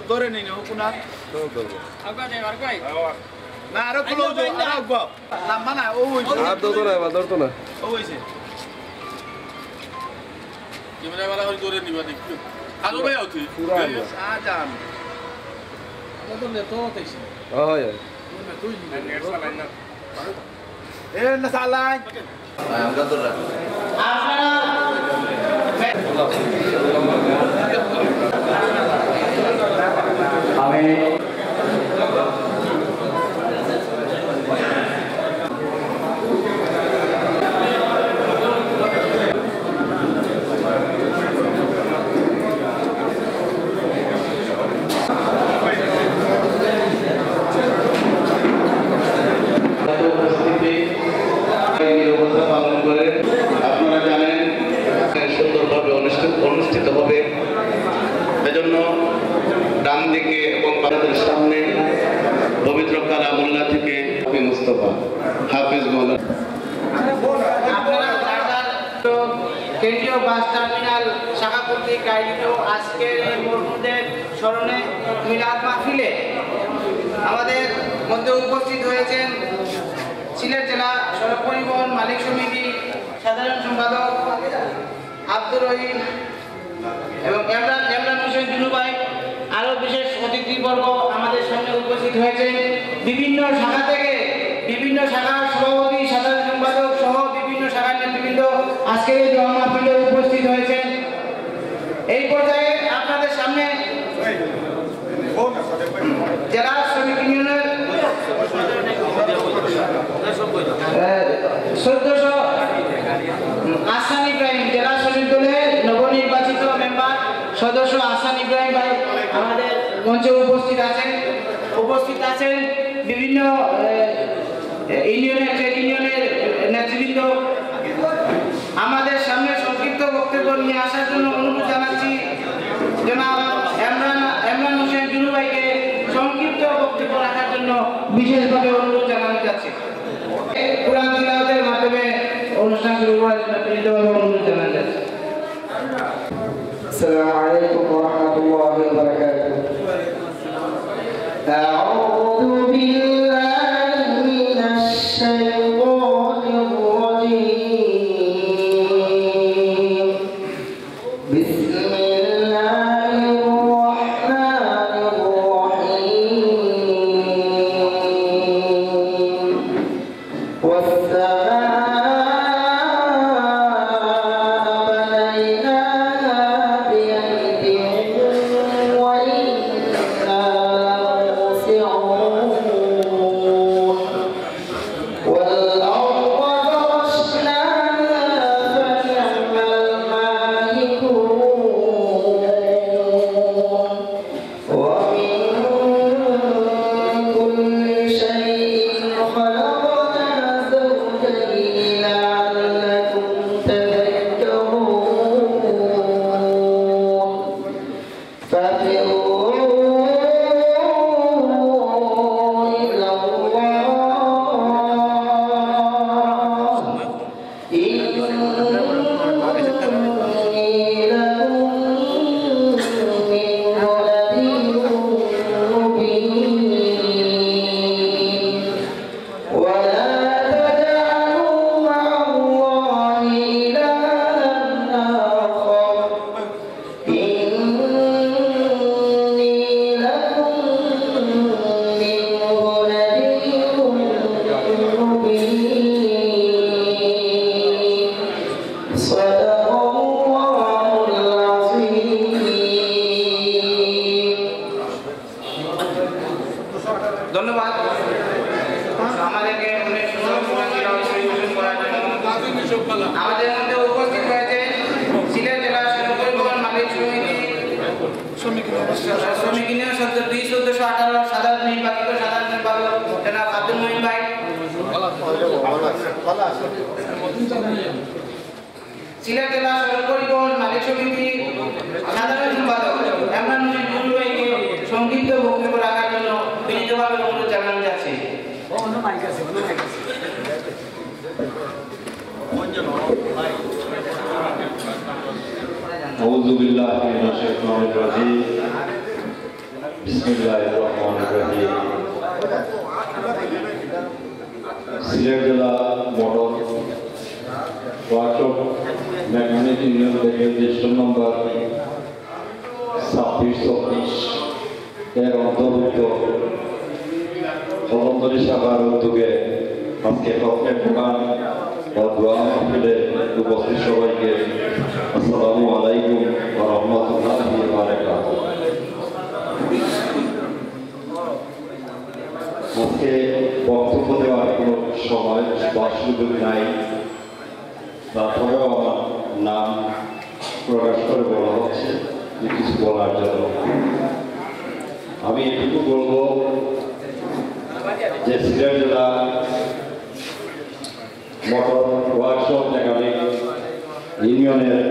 ধরে নেই না কোনা না আরো ক্লোজ আরো লম্বা না ও হইছে আর ধরতো না ও হইছে ক্যামেরা वाला হই ধরে নিবা দেখো আলো ভাই আউতি পুরা আ জান আমরা তো নেতো হইছে হয় তুই নেট চালাই না এ না চালাই আমরা তো আপনারা আমি পালন করে আপনারা জানেন সুন্দরভাবে অনুষ্ঠিত হবে। এজন্য ডান দিকে এবং বাড়ির সামনে পবিত্র কালামুল্লাহ থেকে মুস্তাফা হাফেজ মৌলানা কেন্দ্রীয় বাস টার্মিনাল শাখা কর্তৃক আয়োজিত আজকের এই মরহুমদের স্মরণে মিলাদ মাহফিলে আমাদের মধ্যে উপস্থিত হয়েছেন সিলেট জেলা সড়ক পরিবহন মালিক সমিতি সাধারণ সম্পাদক আব্দুর রহিম এবং ইমরান হোসেন জুনু ভাই। আরও বিশেষ অতিথিবর্গ আমাদের সামনে উপস্থিত হয়েছেন বিভিন্ন শাখা থেকে, বিভিন্ন শাখার সভাপতি সাধারণ সম্পাদক সহ বিভিন্ন শাখার নেতৃবৃন্দ আজকের এই দোয়া মাহফিলে উপস্থিত হয়েছেন। এই পর্যায়ে আপনাদের সামনে জেলা শ্রমিক ইউনিয়নের সদস্য আহসান ইব্রাহিম, জেলা শ্রমিক দলের নবনির্বাচিত মেম্বার সদস্য আহসান ইব্রাহিম ভাই আমাদের মঞ্চে উপস্থিত আছেন বিভিন্ন ইউনিয়নের ট্রেড ইউনিয়নের নেতৃবৃন্দ। আমাদের সামনে সংক্ষিপ্ত বক্তব্য নিয়ে আসার জন্য অনুরোধ জানাচ্ছি জনাব ইমরান হোসেন জুনু ভাইকে সংক্ষিপ্ত বক্তব্য রাখার জন্য বিশেষভাবে অনুরোধ জানানো যাচ্ছে। কোরআন তিলাওয়াতের মাধ্যমে অনুষ্ঠান শুরু করার জন্য বিনীতভাবে অনুরোধ জানানো যাচ্ছে। আসসালামু আলাইকুম ওয়া রাহমাতুল্লাহি ওয়া বারাকাতুহু। আউযু বিল্লাহি মিনাশ শাইতানির রাজীম। বিসমিল্লাহির রাহমানির রাহিম। ওয়াস-সামাআ ধন্যবাদ আমাদেরকে অনেক সুন্দর করার জন্য। আমাদের মধ্যে উপস্থিত হয়েছে সিলেট জেলা সড়ক পরিবহন মালিক সমিতি শ্রমিক ইউনিয়ন সদস্য ২১৪18 সাধারণ নির্বাচিত সাধারণ সম্পাদক জনাব আব্দুল মঈন ভাই। সিলেট জেলা সড়ক পরিবহন মালিক সমিতি সাধারণ সম্পাদক ইমরান হোসেন জুনু ভাইকে সংক্ষিপ্ত বক্তব্য রাখার জন্য বিনীতভাবে অনুরোধ জানানো যাচ্ছে। আউযু বিল্লাহি মিনাশ শাইতানির রাজিম বিসমিল্লাহির রহমানির রহিম সিলেট জেলা মডেল ওয়ার্কশপ মেকানিক ইউনিয়ন থেকে রেজিস্ট্রেশন নম্বর 2624 এর অন্তর্ভুক্ত কদমতলী শাখার উদ্যোগে আজকে তথ্যের দোকান ও দোয়া মাহফিলে উপস্থিত সবাইকে আসসালামু আলাইকুম ওয়া রাহমাতুল্লাহি ওয়া বারাকাতুহু। আজকে বক্তব্য দেওয়ার কোনো সময় বা সুযোগ নাই, তারপরেও আমার নাম প্রকাশ করে বলা হচ্ছে কিছু বলার জন্য। আমি এটুকু বলবো যে সিলেট জেলা মোটর ওয়ার্কশপ মেকানিক ইউনিয়নের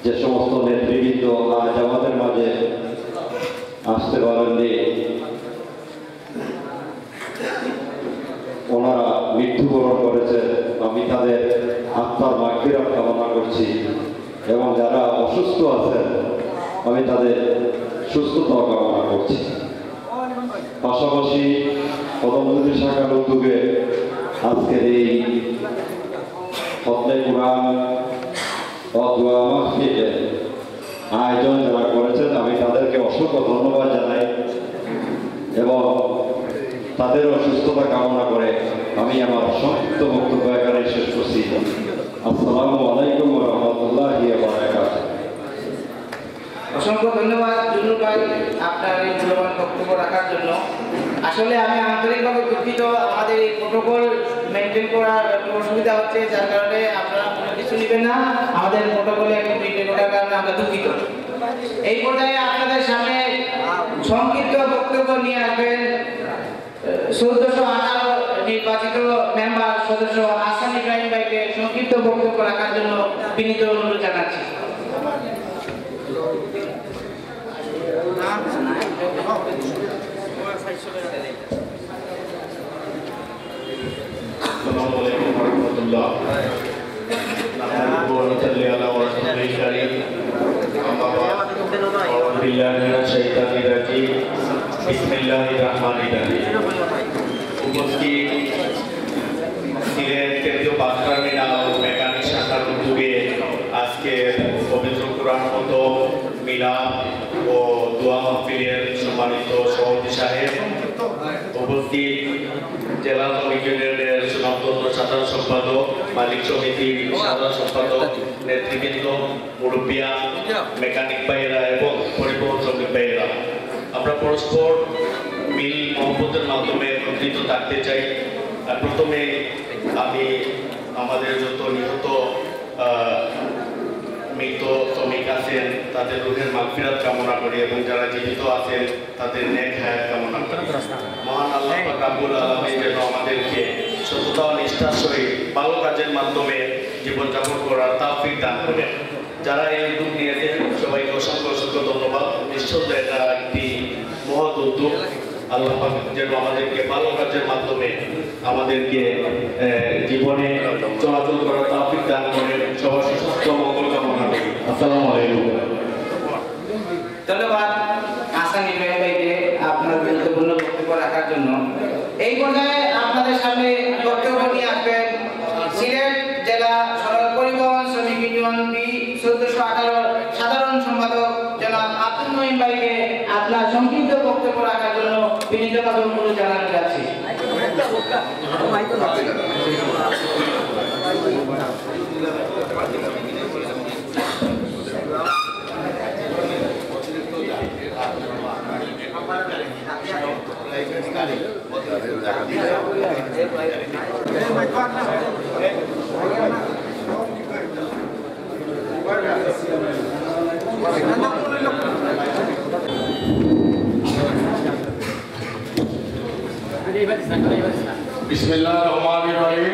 যে সমস্ত নেতৃবৃন্দ আজ আমাদের মাঝে আসতে পারেননি, ওনারা মৃত্যুবরণ করেছেন, আমি তাদের আত্মার মাগফিরাত কামনা করছি এবং যারা অসুস্থ আছেন আমি তাদের সুস্থতা কামনা করছি। পাশাপাশি কদমতলী শাখার উদ্যোগে আজকের এই খতমে কুরআন ও দোয়া মাহফিলের আয়োজন যারা করেছেন আমি তাদেরকে অসংখ্য ধন্যবাদ জানাই এবং তাদের অসুস্থতা কামনা করে আমি আমার সংক্ষিপ্ত বক্তব্য এখানে শেষ করছি। আসসালামু আলাইকুম ওয়া রাহমাতুল্লাহি ওয়া বারাকাতুহু। অসংখ্য ধন্যবাদ জুনুল ভাই আপনার এই মূল্যবান বক্তব্য রাখার জন্য। আসলে আমি আন্তরিকভাবে দুঃখিত, আমাদের এই প্রোটোকল মেনটেন করার একটু অসুবিধা হচ্ছে, যার কারণে আপনারা কোনো কিছু নেবেন না, আমাদের প্রোটোকলে একটু মেনটেন করার কারণে আমরা দুঃখিত। এই পর্যায়ে আপনাদের সামনে সংক্ষিপ্ত বক্তব্য নিয়ে আসবেন 1418 নির্বাচিত মেম্বার সদস্য হাসান ইব্রাহিম ভাইকে সংক্ষিপ্ত বক্তব্য রাখার জন্য বিনীত অনুরোধ জানাচ্ছি। আসসালামু আলাইকুম ওয়া রাহমাতুল্লাহ। নাহমাদুহু ওয়া নুসাল্লি আলা রাসূলিল কারীম। আম্মা বা'দ। আউযু বিল্লাহি মিনাশ শাইতানির রাজীম। বিসমিল্লাহির রহমানির রহিম। উপস্থিত সিলেট কেন্দ্রীয় বাস টার্মিনাল মেকানিক শাখার উদ্যোগে আজকে পবিত্র কোরআন খতম, মিলাদ ও দোয়া মাহফিলের সম্মানিত সভাপতি সাহেব, উপস্থিত জেলা শ্রমিক ইউনিয়নের সুনামধন্য সাধারণ সম্পাদক, মালিক সমিতির সাধারণ সম্পাদক, নেতৃবৃন্দ, মুরব্বিয়া, মেকানিক ভাইয়েরা এবং পরিবহন শ্রমিক ভাইয়েরা, আমরা পরস্পর মিল মহব্বতের মাধ্যমে একত্রিত থাকতে চাই। প্রথমে আমি আমাদের যত নিহত মৃত শ্রমিক আছেন তাদের রুহের মাগফিরাত কামনা করি এবং যারা জীবিত আছেন তাদের নেক হায়াত কামনা করি। মহান আল্লাহ পাক রব্বুল আলামিন যেন আমাদেরকে সততা ও নিষ্ঠার সহিত ভালো কাজের মাধ্যমে জীবনযাপন করার তৌফিক দান করেন। যারা এই উদ্যোগ নিয়েছেন সবাইকে অসংখ্য অসংখ্য ধন্যবাদ। নিঃসন্দেহে এটা একটি মহৎ উদ্যোগ। আল্লাহ পাক যেন আমাদেরকে ভালো কাজের মাধ্যমে আমাদেরকে জীবনে চলাচল করার তৌফিক দান করেন। সবার সুস্বাস্থ্য মঙ্গল কামনা করি। আসসালামু আলাইকুম। ধন্যবাদ হাসান ইব্রাহিম ভাইকে আপনার গুরুত্বপূর্ণ বক্তব্য রাখার জন্য। এই পর্যায়ে আপনাদের সামনে বক্তব্য নিয়ে আসবেন সিলেট জেলা সড়ক পরিবহন শ্রমিক ইউনিয়ন বি 1418 সাধারণ সম্পাদক জনাব আব্দুল মঈন ভাইকে আপনার সংক্ষিপ্ত বক্তব্য রাখার জন্য বিনীতভাবে অনুরোধ জানানো যাচ্ছে। বিসমিল্লাহির রহমানির রহিম।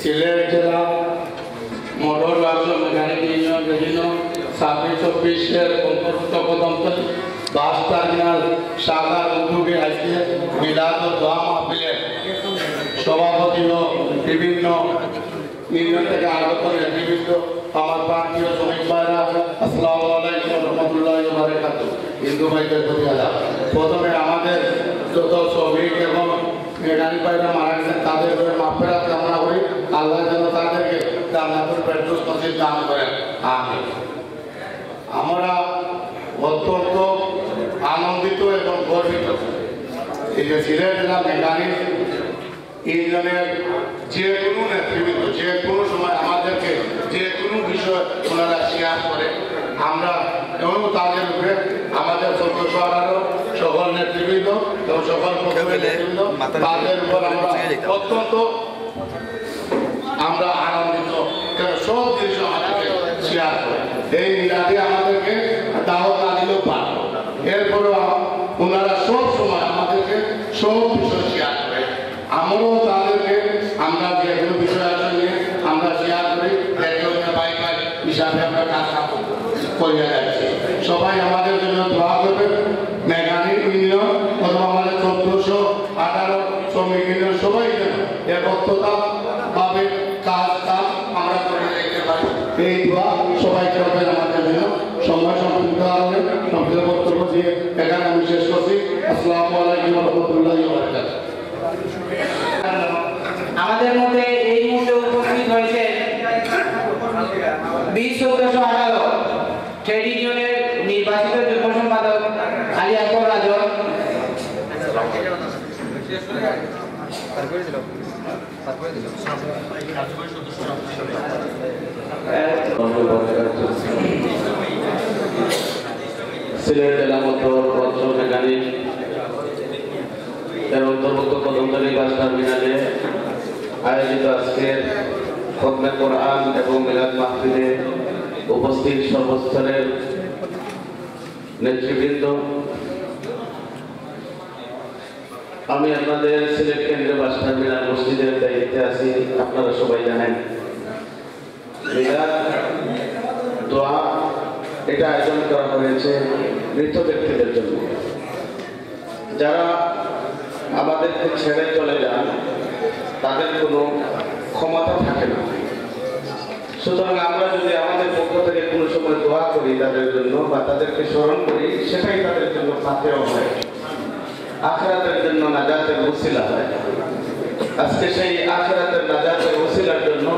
সিলেট জেলা মোটর ওয়ার্কশপ মেকানিক ইউনিয়ন রেজিনো 2624 এর অন্তর্ভুক্ত কদমতলী বাস টার্মিনাল শাখার উদ্যোগে আজকে মিলাদ ও দোয়া মাহফিলের সভাপতি ও বিভিন্ন ইউনিয়ন থেকে আগত নেতৃবৃন্দ, আমার প্রান্তীয় শ্রমিক ভাইরা, আসসালামু আলাইকুম রহমতুল্লাহি ওয়া বারাকাতুহু। হিন্দু ভাইদের প্রতি আদাব। প্রথমে আমাদের যত শ্রমিক এবং মেকানিক ভাইরা মারা গেছেন তাদের মাফেরাত কামনা করি। আল্লাহ যেন তাদেরকে জান্নাতুল ফেরদৌস নসিব দান করেন, আমিন। আমরা অত্যন্ত আনন্দিত এবং গর্বিত এই যে সিলেট জেলা মেকানিক ইউনিয়নের যে কোনো নেতৃবৃন্দ যে কোনো সময় আমাদেরকে যে কোনো বিষয় ওনারা শেয়ার করে, আমরা এবং তাদের উপরে আমাদের সদস্য আরও সকল নেতৃবৃন্দ এবং সকল নেতৃবৃন্দ তাদের উপর আমরা অত্যন্ত আনন্দিত। সব জিনিস আমাদেরকে শেয়ার করে এই মিলাদে আমাদেরকে দাওয়াত না দিলেও পারবো। এরপরেও ওনারা সব সময় আমাদেরকে সব বিষয় শেয়ার করে, আমরাও তাদেরকে আমরা যে কোনো বিষয় আছে নিয়ে আমরা শেয়ার করি, বাই বাই হিসাবে আমরা কাজ করিয়া যাচ্ছি। সবাই আমাদের জন্য দোয়া করবেন। মেকানিক ইউনিয়ন অথবা আমাদের 1418 শ্রমিক ইউনিয়ন সবাই যেন একত্রতা ভাবে কাজ আমরা করে দেখতে পারি, এই দোয়া সবাই করবেন আমাদের জন্য। সময় সম্পূর্ণ কারণে সম্পূর্ণ বক্তব্য দিয়ে এখানে আমি শেষ করছি। আসসালামু আলাইকুম রহমতুল্লাহি ওয়া বারাকাতুহু। আমাদের মধ্যে এই মুহূর্তে উপস্থিত হয়েছে 2014-18 ট্রেড ইউনিয়নের নির্বাচিত যুগ্ম সম্পাদক আলী আকবর রাজন, সিলেট জেলা মধ্যে মেকানিক এর অন্তর্ভুক্ত কদমতলী বাস টার্মিনালে আয়োজিত আজকের খতমে কোরআন এবং মিলাদ মাহফিলে উপস্থিত সর্বস্তরের নেতৃবৃন্দ, আমি আপনাদের সিলেট কেন্দ্রীয় বাস টার্মিনাল মসজিদের দায়িত্বে আছি। আপনারা সবাই জানেন মিলাদ দোয়া এটা আয়োজন করা হয়েছে মৃত ব্যক্তিদের জন্য, যারা আমাদেরকে ছেড়ে চলে যান তাদের কোনো ক্ষমতা থাকে না। সুতরাং আমরা যদি আমাদের পক্ষ থেকে কোনো সময় দোয়া করি তাদের জন্য বা তাদেরকে স্মরণ করি, সেটাই তাদের জন্য ফাতেহ হয়, আখিরাতের জন্য নাজাতের ওসিলা হয়। আজকে সেই আখিরাতের নাজাতের ওসিলার জন্য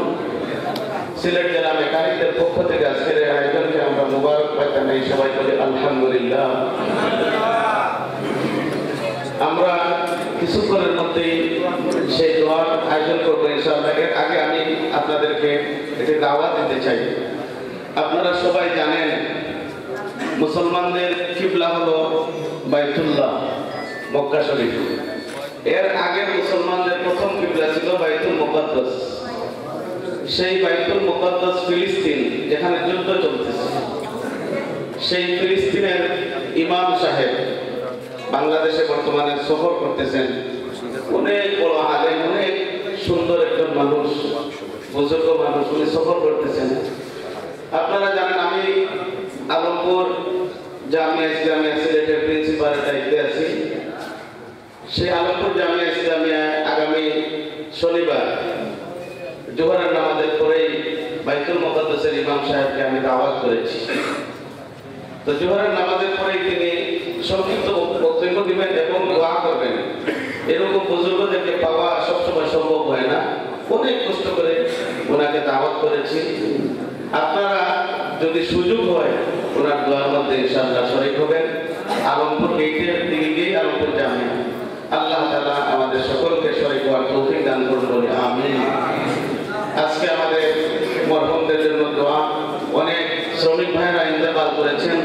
সিলেট জেলা মেকানিকদের পক্ষ থেকে আজকের এই আয়োজনকে আমরা মুবারকবাদ জানাই। সবাই বলি আলহামদুলিল্লাহ। আমরা কিছুক্ষণের মধ্যেই সেই দোয়ার আয়োজন করবো ইনশাআল্লাহ। এর আগে আমি আপনাদেরকে একটি দাওয়াত দিতে চাই। আপনারা সবাই জানেন মুসলমানদের কিবলা হলো বাইতুল্লাহ মক্কা শরীফ। এর আগে মুসলমানদের প্রথম কিবলা ছিল বাইতুল মুকাদ্দাস। সেই বাইতুল মুকাদ্দাস ফিলিস্তিন, যেখানে যুদ্ধ চলতেছে, সেই ফিলিস্তিনের ইমাম সাহেব বাংলাদেশে বর্তমানে সফর করতেছেন। অনেক বড় আলেম, অনেক সুন্দর একজন মানুষ, বুজুর্গ মানুষ, উনি সফর করতেছেন। আপনারা জানেন আমি আলমপুর জামিয়া ইসলামিয়া সিলেটের প্রিন্সিপালের দায়িত্বে আছি। সেই আলমপুর জামিয়া ইসলামিয়ায় আগামী শনিবার জোহরের নামাজের পরেই বাইতুল মুকাদ্দাসের ইমাম সাহেবকে আমি দাওয়াত করেছি। তো জোহরের নামাজের পরেই তিনি সংক্ষিপ্ত বক্তব্য দিবেন এবং দোয়া করবেন। এরকম বুজুর্গদেরকে পাওয়া সবসময় সম্ভব হয় না, অনেক কষ্ট করে ওনাকে দাওয়াত করেছি। আপনারা যদি সুযোগ হয় ওনার দোয়ার মধ্যে ইনশাআল্লাহ শরীক হবেন। আলমপুর গেটের দিকে গিয়ে আলমপুর জামিয়া। আল্লাহ তাআলা আমাদের সকলকে শরীক হওয়ার তৌফিক দান করুন বলে আমিন। আজকে আমাদের মরহুমদের জন্য দোয়া। অনেক শ্রমিক ভাইরা ইন্তেকাল করেছেন,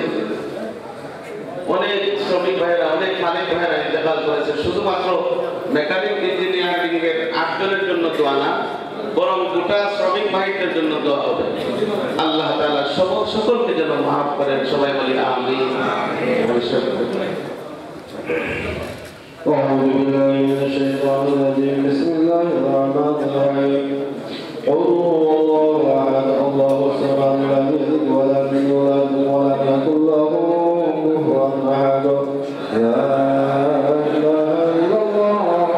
অনেক শ্রমিক ভাইরা, অনেক মালিক ভাইরা ইন্তেকাল করেছেন। শুধুমাত্র মেকানিক ইঞ্জিনিয়ারিং এর 8 জনের জন্য দোয়া না, বরং গোটা শ্রমিক ভাইদের জন্য দোয়া হবে। আল্লাহ তাআলা সকলকে যেন মাফ করেন। সবাই বলি আমিন। أعوذ بالله من الشيطان الرجيم. بسم الله الرحمن الرحيم. قل هو الله أحد الله الصمد لم يلد ولم يولد ولم يكن له كفوا أحد. لا إله إلا الله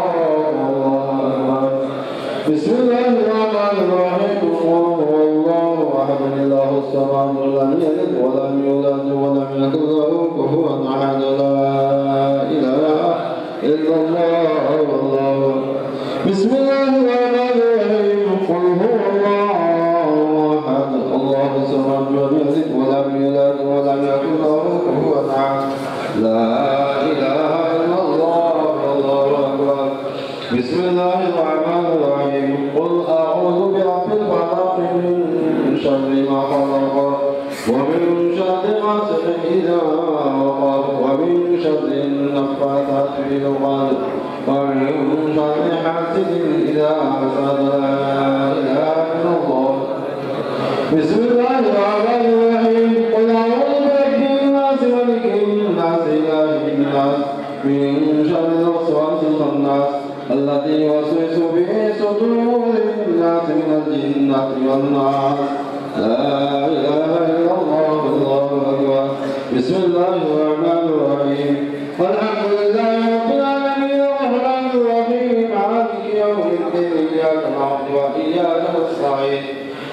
بسم الله الرحمن الرحيم قل هو الله أحد الله الصمد لم يلد ولم يولد ولم يكن له كفوا أحد لا إله إلا الله والله بسم الله الرحمن الرحيم قل هو الله أحد الله الصمد لم يلد ولم يولد ولم يكن له كفوا أحد لا إله إلا الله والله أكبر بسم الله الرحمن الرحيم قل أعوذ برب الفلق من شر ما خلق ومن شر غاسق إذا وقب ومن شر النفاثات في العقد ومن شر حاسد إذا حسد لا إله إلا الله بسم الله الرحمن الرحيم قل أعوذ برب الناس ملك الناس إله الناس من شر الوسواس الخناس الذي يوسوس به صدور الناس من الجنة والناس لا إله إلا الله الله أكبر بسم الله الرحمن الرحيم الحمد لله رب العالمين الرحمن الرحيم مالك يوم الدين إياك نعبد وإياك نستعين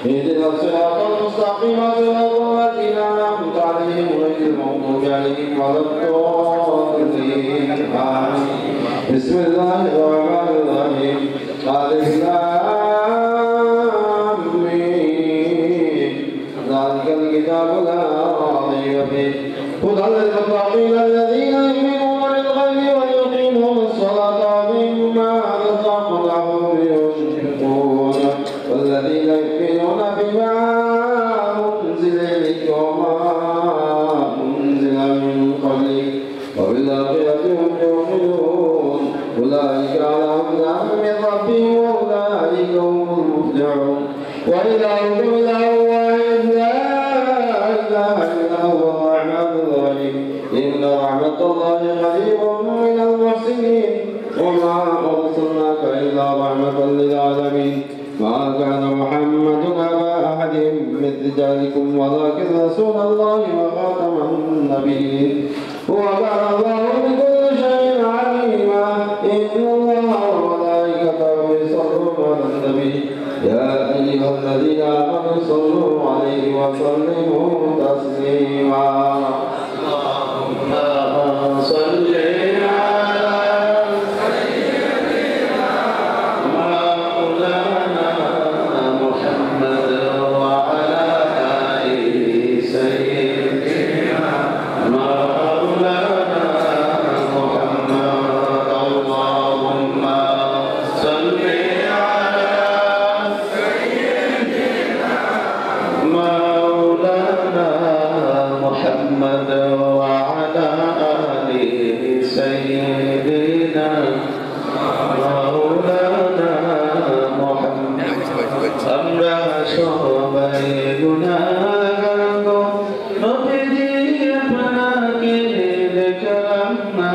اهدنا الصراط المستقيم صراط الذين أنعمت عليهم غير المغضوب عليهم ولا الضالين آمين بسم الله الرحمن الرحيم ألف لام ميم ذلك الكتاب لا ريب فيه هدى للمتقين الذين يؤمنون بالغيب ويقيمون الصلاة ومما رزقناهم ينفقون والذين يؤمنون بما أنزل إليك وما أنزل من قبلك وبالآخرة هم يؤمنون أولئك على هدى من ربهم وأولئك هم المفلحون وإلهكم إله واحد لا إله إلا هو الرحمن الرحيم إن رحمة الله قريب من المحسنين وما أرسلناك إلا رحمة للعالمين ما كان محمد أبا أحد من رجالكم ولكن رسول الله وخاتم النبيين وكان الله بكل شيء عليما إن الله وملائكته يصلون على النبي يا أيها الذين آمنوا صلوا عليه وسلموا تسليما اللهم صل على سيدنا مولانا محمد وعلى آله سيدنا مولانا محمد اللهم صل على سيدنا مولانا محمد وعلى آله سيدنا مولانا محمد আমরা সবাই গুনাহগার গো নবীজি আপনাকে দেখলাম না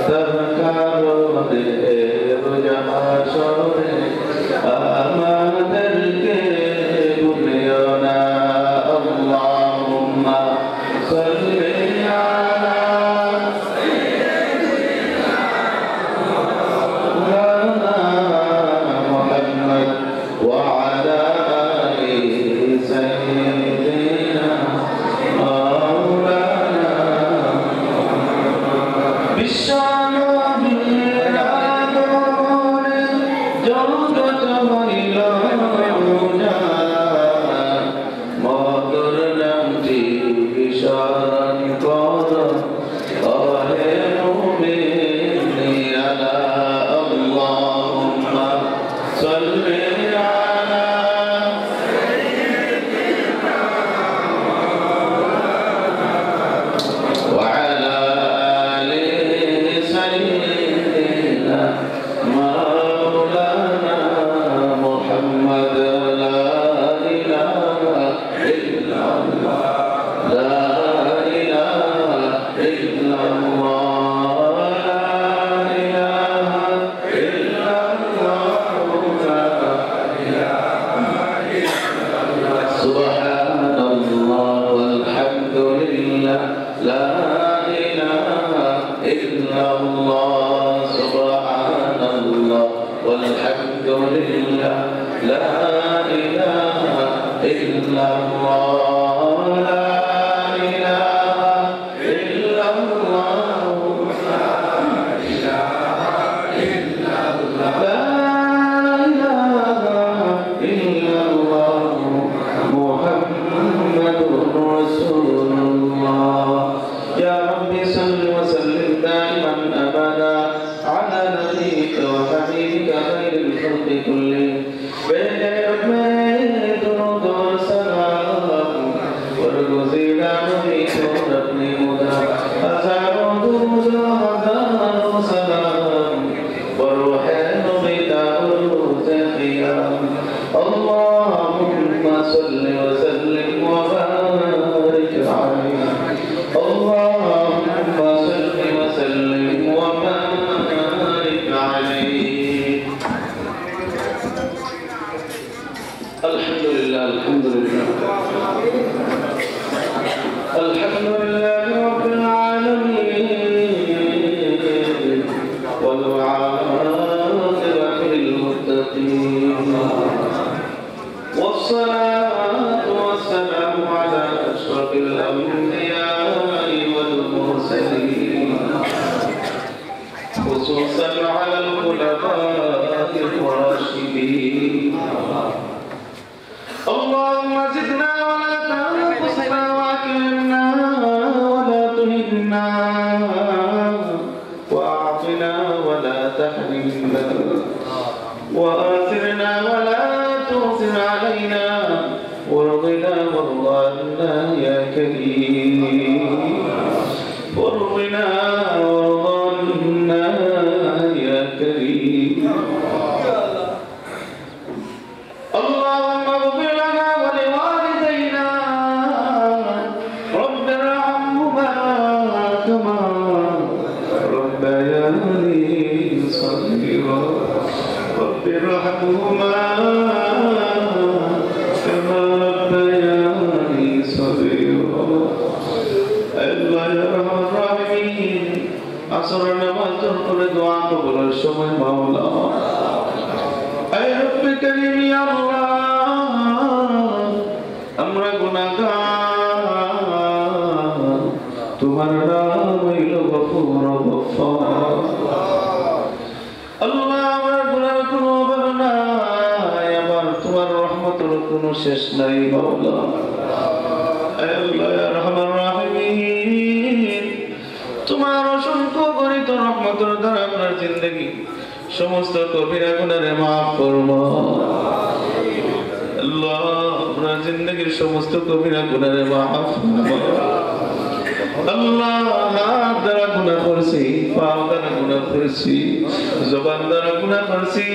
তার কারণে রোজ হাসরে আমাদেরকে ভুলিও না আল্লাহুম্মা সাল্লি আলা সাইয়্যিদিনা মাওলানা মুহাম্মদ ওয়া আলা আলিহি সাইয়্যিদিনা মাওলানা বিশ্বনবীর আদর لله لا إله إلا الله لا إله إلا الله لا إله إلا الله لا إله إلا الله محمد رسول الله يا رب صل وسلم دائما أبدا على نبيك وحبيبك خير الخلق كلهم بين يومين درود وسلام والرزيل نبيك وربني مدى أزعر درود وسلام والروحين بتاه زخيام اللهم صل وسلم وبارك عليه اللهم صل وسلم وبارك عليه الحمد لله الحمد لله الحمد لله رب العالمين والعاقبة للمتقين والصلاة والسلام على أشرف الأنبياء والمرسلين خصوصا على الخلفاء الراشدين اللهم زدنا ولا تنقصنا واكرمنا ولا تهنا واعطنا ولا تحرمنا وآثرنا ولا تؤثر علينا وارضنا وارض عنا يا كريم وارضنا وارض عنا يا كريم اللهم اغفر لنا ولوالدينا رب ارحمهما كما ربياني صغيرا رب ارحمهما كما ربياني صغيرا الله يرحم الراحمين আসরের নামাজ পড়ে দোয়া কবুলের সময় মাওলা আয় রব্বে করিম ইয়া আল্লাহ আমরা গুনাহগার তোমার নাম হইল গফুর গফফার আল্লাহ আমরা গুনাহ কোনো বড় নাই আবার তোমার রহমতের কোনো শেষ নাই মাওলা আয় আল্লাহ ইয়া রহমান রাহিম তোমার অসংখ্য গণিত রহমতের দ্বারা আপনার জিন্দগি সমস্ত কবিরা গুনাহে মাফ ফরমাও আল্লাহ আপনার জিন্দগির সমস্ত কবিরা গুনাহে মাফ ফরমাও আল্লাহ হাত দ্বারা গুনাহ করছি পা দ্বারা গুনাহ করছি জবান দ্বারা গুনাহ করছি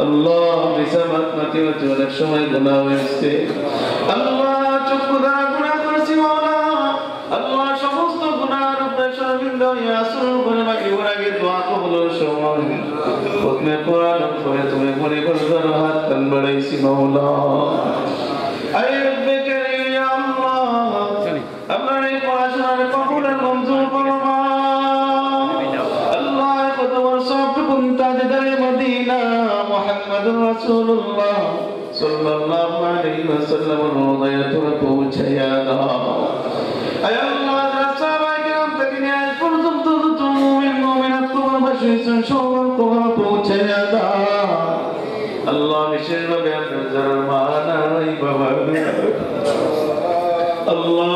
আল্লাহ মিসামাত মাটি অনেক সময় গুনাহ হয়েছে আল্লাহ চক্ষু দ্বারা গুনাহ করছি মাওলা আল্লাহ সমস্ত গুনাহের উপরে শর্মিন্দা হয়ে আসর করে বাকি ওর আগে দোয়া কবুলের সময় খতমে কোরআন পড়ে তুমি মনে করো হাত কান বাড়াইছি মাওলা আয় রব্বে কারীম ইয়া আল্লাহ আপনার এই পড়াশোনার কবুলের মঞ্জুর ফরমা আল্লাহ কত বর্ষ আপনি তাজদারে মদিনা মুহাম্মদুর রাসূলুল্লাহ সাল্লাল্লাহু আলাইহি ওয়াসাল্লাম রওযাতুল পৌঁছায়া দাও আয় আল্লাহ রাসূলুল্লাহ কিরাম থেকে আজ পর্যন্ত যত মুমিন মুমিনাত তোমার বাসিয়েছেন সবার তোমার পৌঁছায়া দাও আল্লাহ বিশেষভাবে আপনার যারা মা নাই বাবা আল্লাহ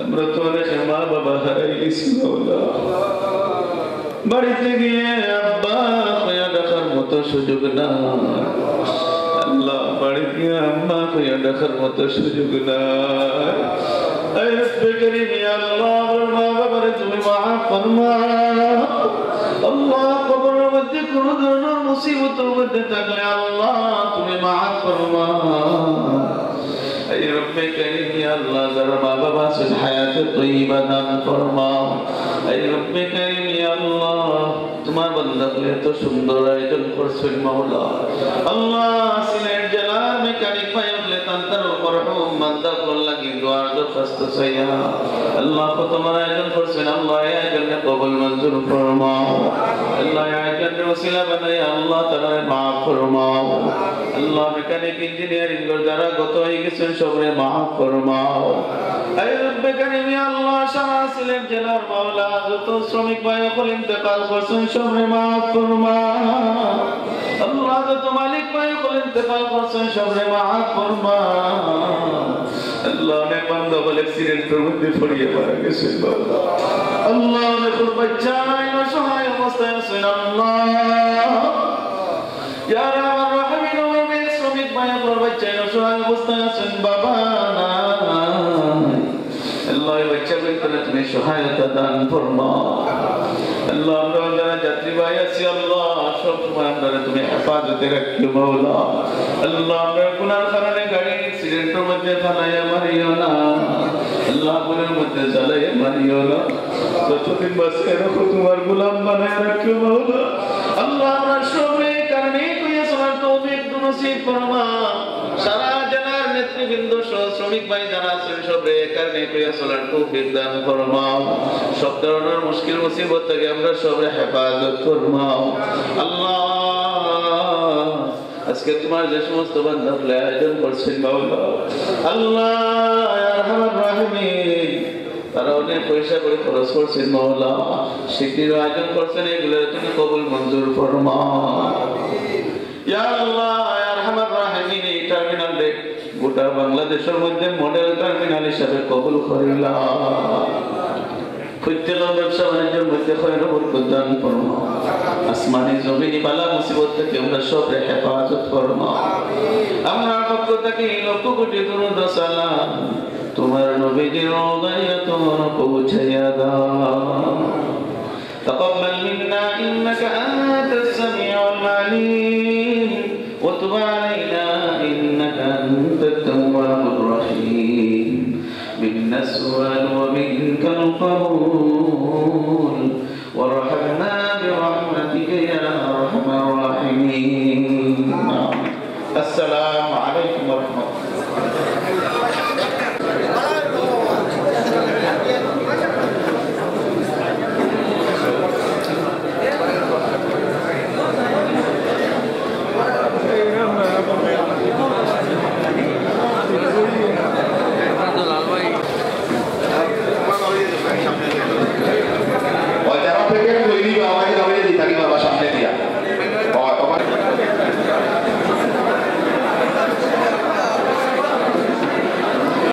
আমরা তো অনেক মা বাবা হারাইছি মাওলা বাড়িতে গিয়ে আব্বা কইয়া দেখার মতো সুযোগ না আল্লাহ বাড়িতে গিয়ে আম্মা কইয়া দেখার মতো সুযোগ না আয় রব্বে করিম ইয়া আল্লাহ আমার মা বাবারে তুমি মাফ ফরমাও আল্লাহ কবরের মধ্যে কোন ধরনের মুসিবতের মধ্যে থাকলে আল্লাহ তুমি মাফ ফরমাও আয় রব্বে করিম ইয়া আল্লাহ যারা মা বাবা আছেন হায়াতে তয়্যিবা দান ফরমাও আয় রব্বে করিম ইয়া আল্লাহ তোমার বান্দাকে এত সুন্দর আয়োজন করছেন মাওলা আল্লাহ সিলেট জেলা মেকানিক পাইলে তান্তার মরহুম মান্দাকুল লাগি দোয়ার দরখাস্ত চাইয়া আল্লাহ তোমার আয়োজন করছেন আল্লাহ এই আয়োজনকে কবুল মঞ্জুর ফরমাও আল্লাহ ভাইজানের ওসিলা বানাই আল্লাহ তাআলা মাফ ফরমাও আল্লাহ মেকানিক ইঞ্জিনিয়ারিং এর যারা গত হয়ে গেছেন সবরে মাফ ফরমাও আয় রব্বে কারীম আল্লাহ সারা সিলেট জেলার মাওলা যত শ্রমিক ভাই সকল ইন্তেকাল করছেন সবরে মাফ ফরমাও আল্লাহ যত মালিক ভাই সকল ইন্তেকাল করছেন সবরে মাফ ফরমাও আল্লাহ নে বান্দা বলে অ্যাক্সিডেন্টের মধ্যে পড়িয়ে মারা গেছে বাবা আল্লাহ নে তোর বাচ্চা নাই অসহায় অবস্থায় আছেন আল্লাহ ইয়া রাহমান রহিম নবী শ্রমিক ভাই তোর বাচ্চা অসহায় অবস্থায় আছেন বাবা আল্লাহ এই বাচ্চাগুলোকে তুমি সহায়তা দান ফরমাও আল্লাহ আমরা যারা যাত্রী ভাই আছি আল্লাহ সব সময় আমরা তুমি হেফাজতে রাখিও মাওলা আল্লাহ আমরা গুনার কারণে গাড়ি অ্যাক্সিডেন্টের মধ্যে ফালাইয়া মারিও না আল্লাহ গুনার মধ্যে জ্বালাইয়া মারিও না যতদিন বাঁচে রাখো তোমার গোলাম বানায় রাখিও মাওলা আল্লাহ আমরা সবে কারণে কইয়া চলার তৌফিক নসিব ফরমাও সারা জেলার নেতৃবৃন্দ শ্রমিক ভাই যারা আছেন সবে কারণে কইয়া চলার তৌফিক দান ফরমাও সব ধরনের মুশকিল মুসিবত থেকে আমরা সবে হেফাজত ফরমাও আল্লাহ আজকে তোমার যে সমস্ত বান্দাগুলো আয়োজন করছেন মাওলা আল্লাহ ইয়া আরহামার রাহিমিন তারা অনেক পয়সা করে খরচ করছেন মাওলা শিখির আয়োজন করছেন এগুলো তুমি কবুল মঞ্জুর ফরমাও ইয়া আল্লাহ ইয়া আরহামার রাহিমিন এই টার্মিনাল দেখ গোটা বাংলাদেশের মধ্যে মডেল টার্মিনাল হিসেবে কবুল করিলা প্রত্যেক ব্যবসা বাণিজ্যের মধ্যে খয়র বরকত দান ফরমাও আসমানি জমিনি বালা মুসিবত থেকে আমরা সবরে হেফাজত ফরমাও আমরা পক্ষ থেকে লক্ষ কোটি দরুদ ও সালাম তোমার নবীজির রওজায় তোমার পৌঁছায়া দাও تقبل منا إنك أنت السميع العليم وتب علينا إنك أنت التواب الرحيم منا السؤال ومنك القبول